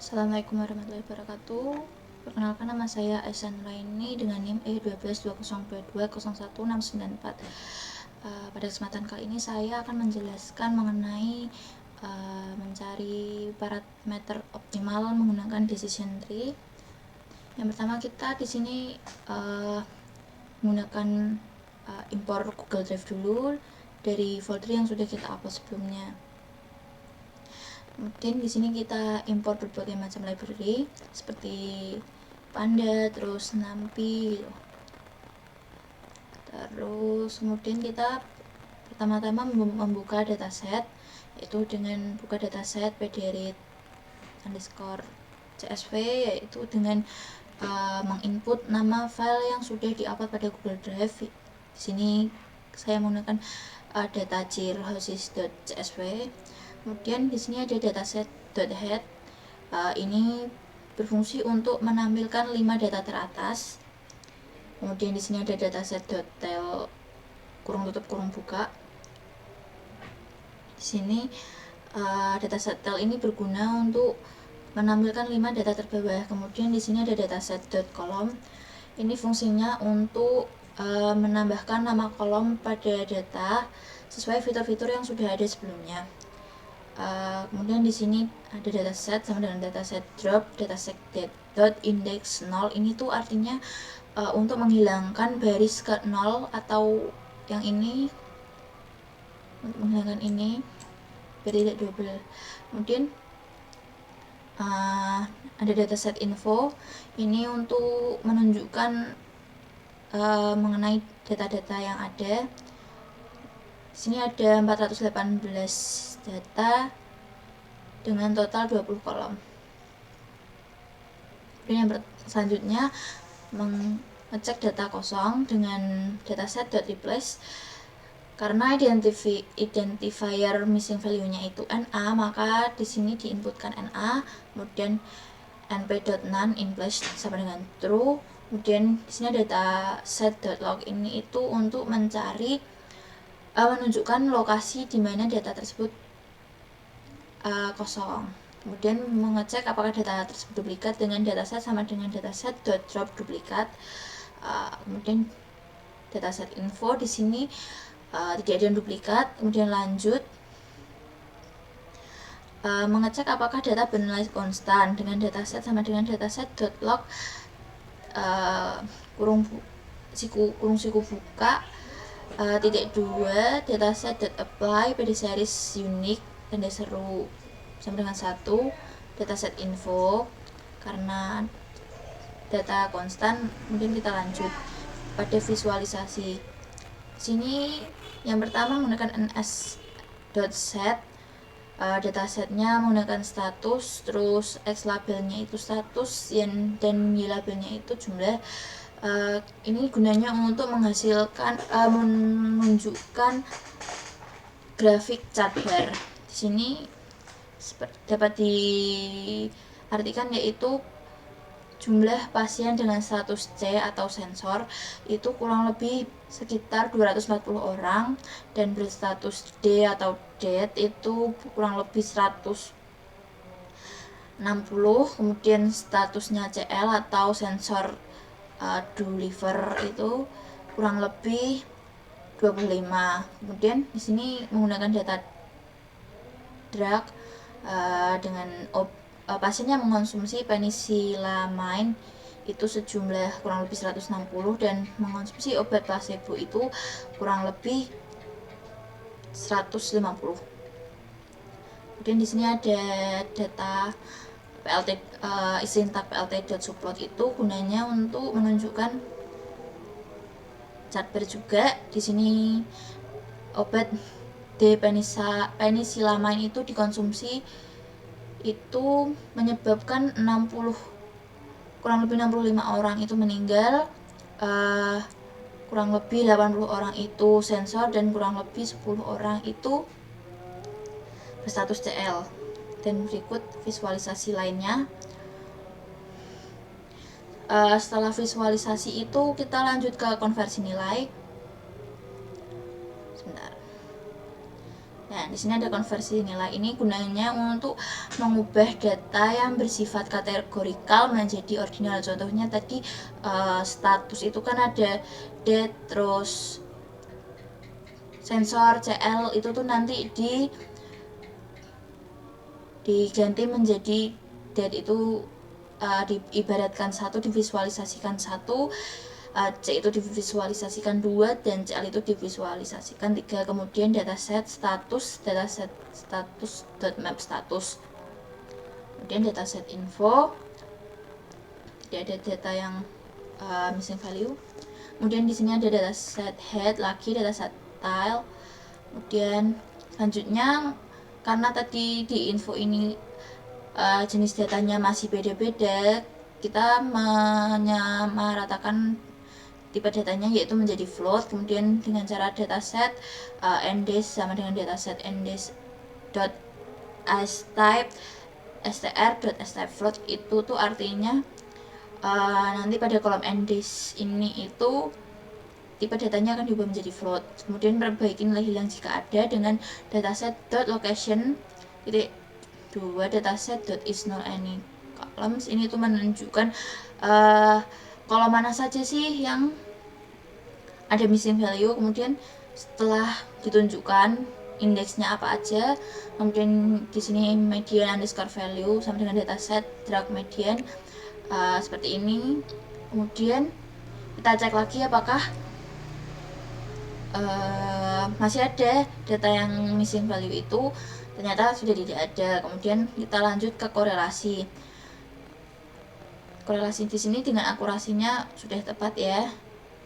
Assalamualaikum warahmatullahi wabarakatuh. Perkenalkan, nama saya Aisyah Nuraini dengan NIM E122022016994. Pada kesempatan kali ini saya akan menjelaskan mengenai mencari parameter optimal menggunakan decision tree. Yang pertama, kita di sini menggunakan impor Google Drive dulu dari folder yang sudah kita upload sebelumnya. Kemudian di sini kita impor berbagai macam library seperti Panda, terus NumPy gitu. Terus kemudian kita pertama-tama membuka dataset, yaitu dengan buka dataset pdread underscore csv, yaitu dengan menginput nama file yang sudah diupload pada Google Drive. Di sini saya menggunakan data.jar.houses.csv. Kemudian di sini ada dataset.head. Ini berfungsi untuk menampilkan 5 data teratas. Kemudian di sini ada dataset.tail kurung tutup kurung buka. Di sini dataset tail ini berguna untuk menampilkan 5 data terbawah. Kemudian di sini ada dataset.column. Ini fungsinya untuk menambahkan nama kolom pada data sesuai fitur-fitur yang sudah ada sebelumnya. Kemudian di sini ada dataset sama dengan dataset drop, dataset dot index 0. Ini tuh artinya untuk menghilangkan baris ke 0 atau yang ini, untuk menghilangkan ini biar tidak double. Kemudian ada dataset info. Ini untuk menunjukkan mengenai data-data yang ada. Di sini ada 418 data dengan total 20 kolom. Dan yang selanjutnya mengecek data kosong dengan dataset.replace. Karena identifier missing value-nya itu NA, maka di sini diinputkan NA, kemudian np.none in place sama dengan true. Kemudian di sini dataset.log ini itu untuk mencari menunjukkan lokasi di mana data tersebut kosong. Kemudian mengecek apakah data tersebut duplikat dengan dataset sama dengan dataset.drop duplikat. Kemudian dataset info di sini tidak ada yang duplikat. Kemudian lanjut mengecek apakah data bernilai konstan dengan dataset sama dengan dataset.log kurung siku buka -2 dataset.apply pada series unique tanda seru sama dengan 1 dataset info karena data konstan. Kemudian kita lanjut pada visualisasi. Sini yang pertama menggunakan ns.set. Datasetnya menggunakan status, terus x labelnya itu status dan y labelnya itu jumlah. Ini gunanya untuk menghasilkan menunjukkan grafik chart bar. Di sini dapat diartikan yaitu jumlah pasien dengan status C atau sensor itu kurang lebih sekitar 240 orang, dan berstatus D atau dead itu kurang lebih 160. Kemudian statusnya CL atau sensor deliver itu kurang lebih 25. Kemudian di sini menggunakan data drug dengan pasiennya mengkonsumsi penisilamine itu sejumlah kurang lebih 160 dan mengkonsumsi obat placebo itu kurang lebih 150. Kemudian di sini ada data PLT, sintak plt.subplot itu gunanya untuk menunjukkan chart bar juga. Di sini obat penisilamine itu dikonsumsi itu menyebabkan kurang lebih 65 orang itu meninggal, kurang lebih 80 orang itu sensor, dan kurang lebih 10 orang itu berstatus CL. Dan berikut visualisasi lainnya. Setelah visualisasi itu kita lanjut ke konversi nilai. Sebentar. Dan di sini ada konversi nilai. Ini gunanya untuk mengubah data yang bersifat kategorikal menjadi ordinal. Contohnya tadi status itu kan ada date, terus sensor CL itu tuh nanti diganti menjadi date itu diibaratkan 1 divisualisasikan 1, C itu divisualisasikan 2, dan CL itu divisualisasikan 3. Kemudian dataset status .map status, kemudian dataset info, tidak ada data yang missing value. Kemudian di sini ada dataset head lagi, dataset style. Kemudian selanjutnya, karena tadi di info ini jenis datanya masih beda-beda, kita menyamaratakan tipe datanya yaitu menjadi float. Kemudian dengan cara dataset ndes sama dengan dataset ndes.astype str.astype float, itu tuh artinya nanti pada kolom ndes ini itu tipe datanya akan diubah menjadi float. Kemudian perbaiki nilai hilang jika ada dengan dataset.location titik 2 dataset.isNullAny columns. Ini tuh menunjukkan kolom mana saja sih yang ada missing value. Kemudian setelah ditunjukkan indeksnya apa aja, kemudian di sini median underscore value sama dengan dataset drag median seperti ini. Kemudian kita cek lagi apakah masih ada data yang missing value itu. Ternyata sudah tidak ada. Kemudian kita lanjut ke korelasi. Korelasi di sini dengan akurasinya sudah tepat ya,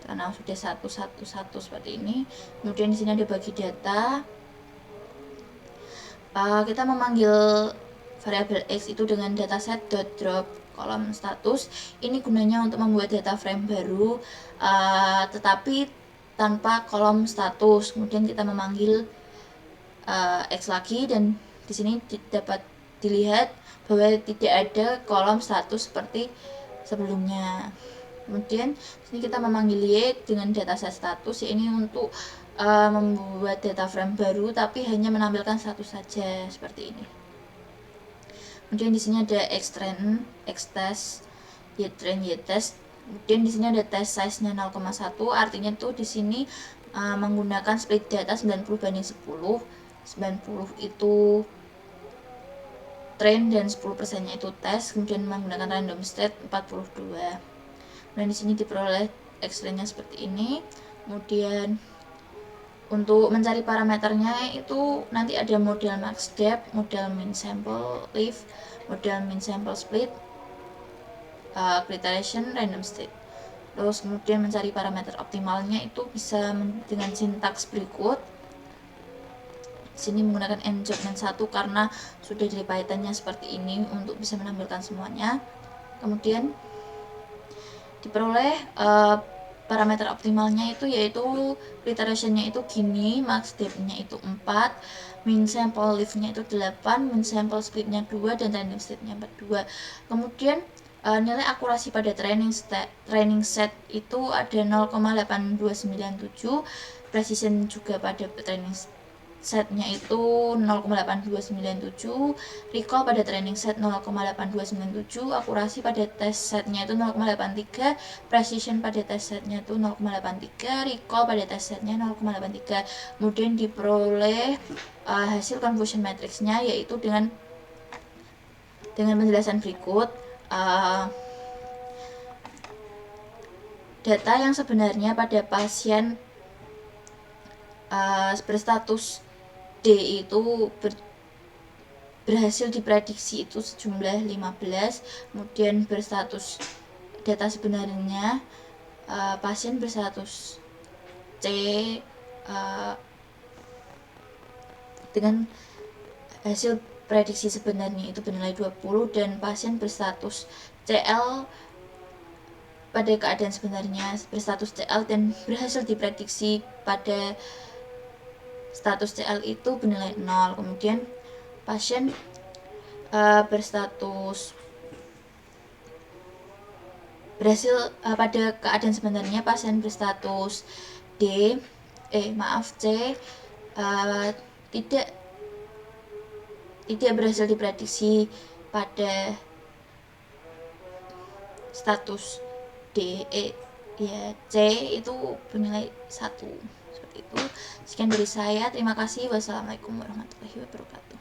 karena sudah 111 seperti ini. Kemudian di sini ada bagi data. Kita memanggil variabel x itu dengan dataset.drop kolom status. Ini gunanya untuk membuat data frame baru, tetapi tanpa kolom status. Kemudian kita memanggil x lagi, dan di sini dapat dilihat bahwa tidak ada kolom status seperti sebelumnya. Kemudian sini kita memanggil y dengan dataset status, ini untuk membuat data frame baru tapi hanya menampilkan satu saja seperti ini. Kemudian di sini ada xtrain, xtest, ytrain, ytest. Kemudian di sini ada test size-nya 0,1, artinya tuh di sini menggunakan split data 90/10. 90 itu train dan 10%-nya itu test. Kemudian menggunakan random state 42. Dan di sini diperoleh xtrain-nya seperti ini. Kemudian untuk mencari parameternya itu nanti ada model max depth, model min sample lift, model min sample split, iteration, random state. Terus kemudian mencari parameter optimalnya itu bisa dengan sintaks berikut. Sini menggunakan njobman1 karena sudah dari Python-nya seperti ini untuk bisa menampilkan semuanya. Kemudian diperoleh parameter optimalnya itu yaitu iteration-nya itu gini, max depth-nya itu 4, min sample lift-nya itu 8, min sample split-nya 2, dan random state-nya 42. Kemudian nilai akurasi pada training set itu ada 0,8297, precision juga pada training setnya itu 0,8297, recall pada training set 0,8297, akurasi pada test setnya itu 0,83, precision pada test setnya itu 0,83, recall pada test setnya 0,83. Kemudian diperoleh hasil confusion matrixnya yaitu dengan penjelasan berikut. Data yang sebenarnya pada pasien berstatus D itu berhasil diprediksi itu sejumlah 15. Kemudian berstatus data sebenarnya pasien berstatus C dengan hasil prediksi sebenarnya itu bernilai 20, dan pasien berstatus CL pada keadaan sebenarnya berstatus CL dan berhasil diprediksi pada status CL itu bernilai 0. Kemudian pasien berstatus berhasil pada keadaan sebenarnya pasien berstatus C tidak tidak berhasil diprediksi pada status D, C itu bernilai 1. Seperti itu. Sekian dari saya, terima kasih. Wassalamualaikum warahmatullahi wabarakatuh.